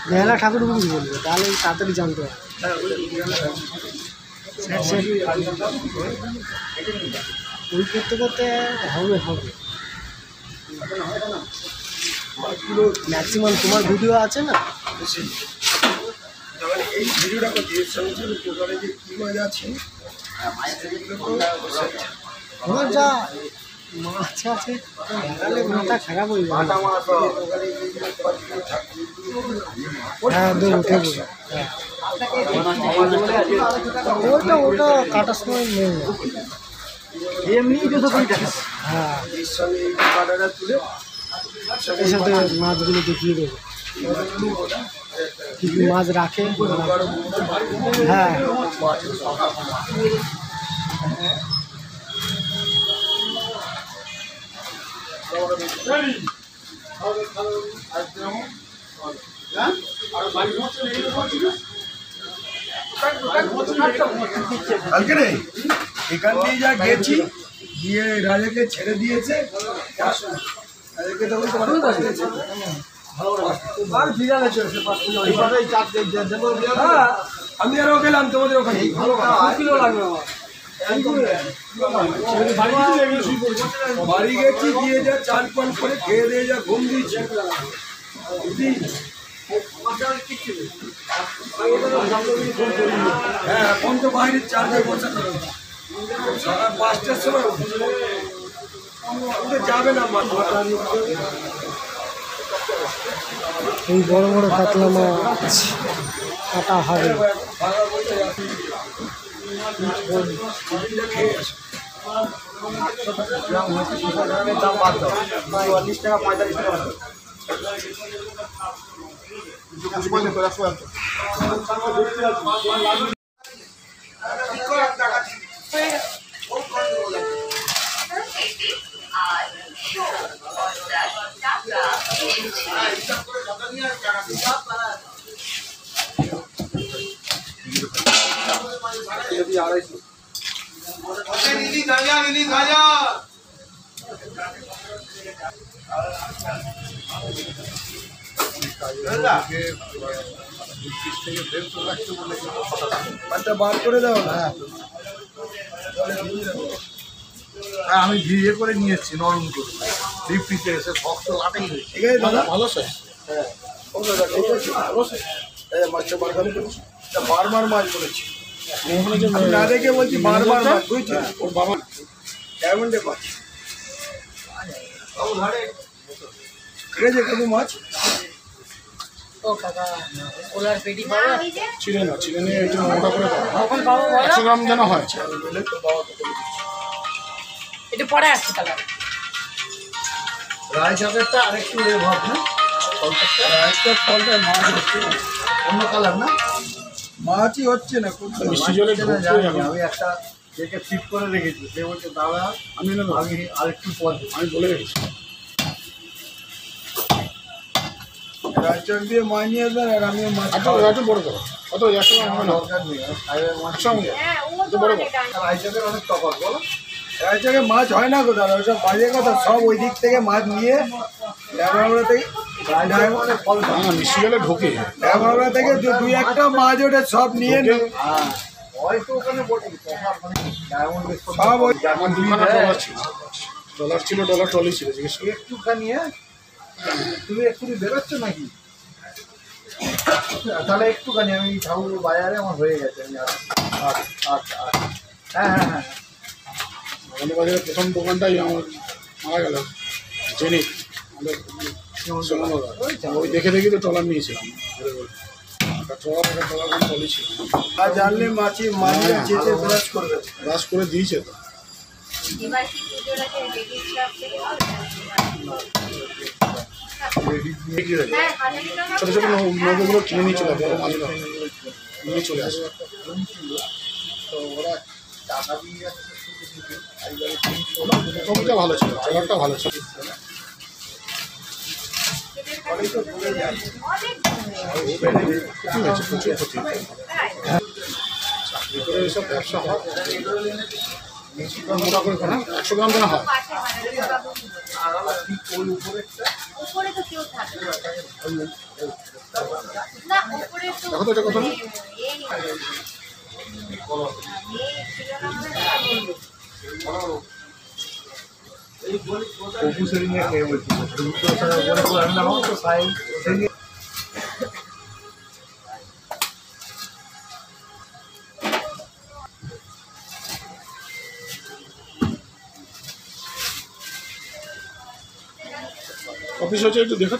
বেহালা ঠাকুর কি বলবে তাহলে তাড়াতাড়ি জানতে হবে। ওই করতে করতে হবে হবে ম্যাক্সিমাম তোমার ভিডিও আছে না এই ভিডিওটা টোটালে যে কী মাছ আছে আমার যা মাছ আছে তাহলে মাথা খারাপ হয়ে যাবে। হ্যাঁ উঠে ওটা ওটা কাটার সময় নেই এমনি হ্যাঁ এর সঙ্গে এই কাটাটা তুলে এর সাথে মাছগুলো দেখিয়ে দেবো কী কী মাছ রাখে। হ্যাঁ কালকে রে এখান দিয়ে যা গেছি গিয়ে রাজাকে ছেড়ে দিয়েছে রাজাকে তখন আমি আরও গেলাম তোমাদের ওখানে বাড়ি গেছি গিয়ে যা চান পান করে খেয়ে দিয়ে যা ঘুম দিয়েছি হ্যাঁ এখন তো বাইরে চার্জে বসাতে সকাল 5টার সময় যাবে না এই বড় বড় কাতলা মাছ কাটা হবে। দাম 40 টাকা 45 টাকা বার করে দাও না আমি ভিজে করে নিয়ে এসেছি নরম করে ডিপ ফ্রিজে এসে শক্ত লাটেই ঠিক আছে দাদা ভালো স্যার হ্যাঁ মাছটা বারবার করেছি বারবার মাছ করেছি আমি না দেখে বলছি বারবার মাছ বুঝছি ওর বাবা ডায়মন্ডে মাছ ঠিক আছে কোনো মাছ ছিলেন না ছিলেন একটু মোটা করে পাবো 100 গ্রাম যেন হয় এটা পরে আসছে তাহলে রায় চাঁদেরটা আরেকটু ভাব না ফলটা মাছ হচ্ছে অন্য কালার না মাছই হচ্ছে না খুব মিষ্টি জলে আমি একটা দেখে ফিট করে রেখেছি সে বলছে দাদা আমি আরেকটু পর আমি বলে রেখেছি রাজচক দিয়ে মাছ নিয়ে আসবেন আর আমিও মাছ একটু বড় করো কত 100 গ্রাম হবে না দরকার নেই মাছ সঙ্গে রাজচকের অনেক তফাৎ বলো রাজচকে মাছ হয় না কোথাও ওইসব বাজে কথা সব ওই দিক থেকে মাছ নিয়ে ড্যামরা থেকে মিষ্টি জলে ঢোকে ড্যামরা থেকে দুই একটা মাছ ওটা সব নিয়ে হয়তো ওখানে সব ওই আমার দুখানা ডলার ছিল ডলার ট্রলি ছিল জিজ্ঞেস করি একটুখানি তুমি একটু বেরোচ্ছ নাকি তাহলে একটুখানি আমি ঠাকুর বাজারে আমার হয়ে গেছে আমি আচ্ছা হ্যাঁ আমাদের বাজারে প্রথম দোকানটাই আমার মারা গেল জেনি আমাদের ওই দেখে দেখে তো ট্রলার নিয়েছিলাম ট্রলার ট্রলি ছিল আর জানলে মাছি মাঝে যেতে ব্রাশ করবে ব্রাশ করে দিয়েছে তো ছোটো ছোটো নৌকোগুলো কিনে নিয়ে চলে বড় মাছ নিয়ে চলে আসবে তো ওরা টাকা দিয়ে প্রথমটা ভালো ছিল ট্রলারটা ভালো ছিল অনেক তো ভুলে যায়। ক্ষতি হয়েছে, প্রচুর ক্ষতি। চাকরি করে এসব ব্যবসা হয় মোটা করে না 100 গ্রাম কেনা হয়। উপরে তো কেউ থাকে না, উপরে তো দেখো তো এটা কত না? অফিস হচ্ছে একটু দেখো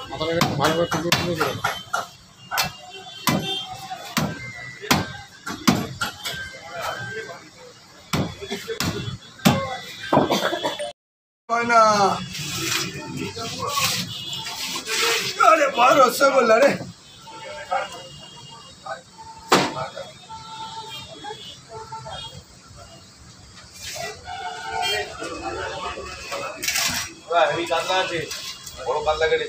মাথাটাকে ভালোভাবে টুকরো টুকরো করে দাও। হয় না। আরে বড় রসগোল্লা রে। বাহ, রান্নাঘরে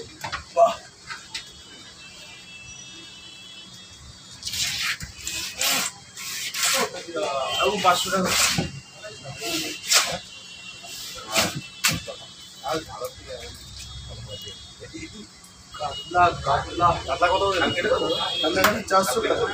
400 টাকা।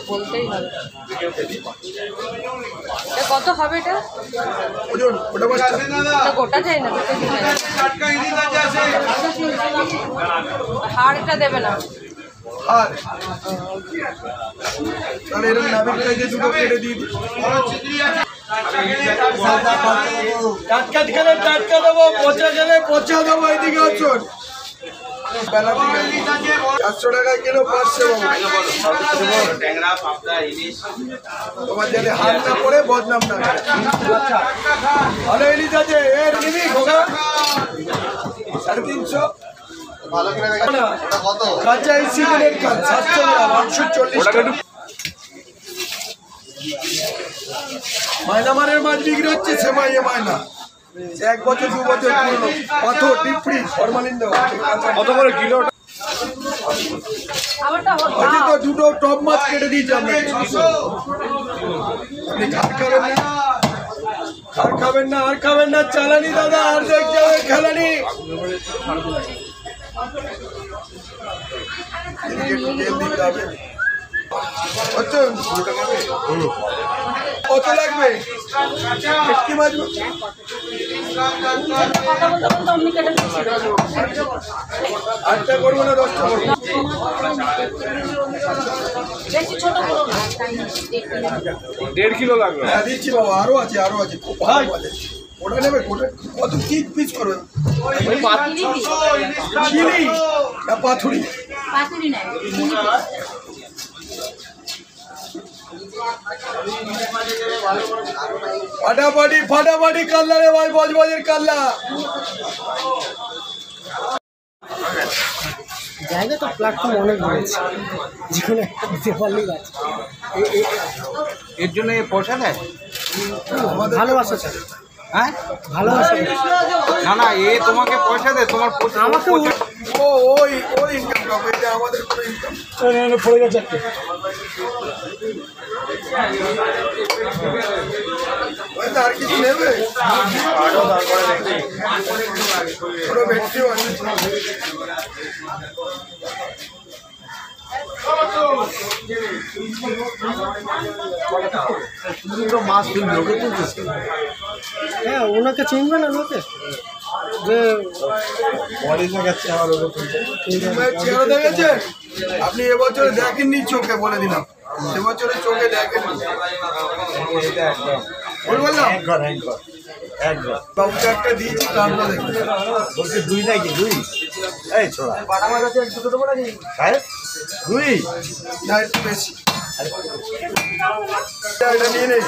বলতেই হবে। এটা কত হবে এটা? ওজন ওটা বাসটা এটা গোটা চাই না, দুটো দিন হাড়টা দেবে না। আর তাহলে এরকম নাবিক থেকে দুটো কেটে দিয়ে দিই। টাটকা খেলে টাটকা দেবো, পচা খেলে পচা দেবো। এদিকে আসুন, বেলা থেকে 400 টাকায় কিলো পাচ্ছে তোমার যাতে হাত না পড়ে বদনাম না করে। ভালো ইলিশ আছে, এর নিবি খোকা 350। কাঁচা এই সিজনের কাজ 700 গ্রাম 840 টাকা। মাইনামারের মাছ বিক্রি হচ্ছে সেমাইয়ে মায়না, 1 বছর 2 বছর পুরনো পাথর ডিপ ফ্রিজ ফরমালিন দেওয়া। কত করে কিলো? আজকে তো দুটো টপ মাছ কেটে দিয়েছি আমরা। আপনি ঘাট খাবেন না, আর খাবেন না, আর খাবেন না চালানি দাদা, আর দেখতে হবে খেলানি। এদিকে একটু তেল দিতে হবে। কত লাগবে? ভেটকি মাছ আটটা করবো না 10টা করবো? দেড় কিলো লাগবে। হ্যাঁ দিচ্ছি বাবা, আরো আছে আরো আছে, খুব ভালো আছে। ওটা নেবে? কত কি পিস করবে? চিলি না পাথুরি? ফাটাফাটি ফাটাফাটি কাল্লা রে ভাই, বজবজের কাল্লা। জায়গা তো প্ল্যাটফর্ম অনেক রয়েছে, যেখানে একটা দিতে পারলেই আছে। এর জন্য পয়সা দেয়? ভালোবাসা চাই, হ্যাঁ ভালোবাসা চাই। না না, এ তোমাকে পয়সা দেয়? তোমার আমাকে ও ওই ওই ইনকাম করবে, এটা আমাদের কোনো ইনকাম পড়ে গেছে একটা। আর কিছু নেবে? কোনো ভেটকিও আছে? মাছ তুলবে ওকে তুলতেছে হ্যাঁ ওনাকে চিনবে না লোকে যে চেহারা দেখেছেন আপনি এবছরে দেখেননি চোখে বলে দিলাম এবছরে চোখে দেখেননি বললাম বাবুকে একটা দিয়েছি তারপর দেখুন বলছি দুই নাকি দুই এই ছোড়া দুই না একটু বেশি এটা নিয়ে নেই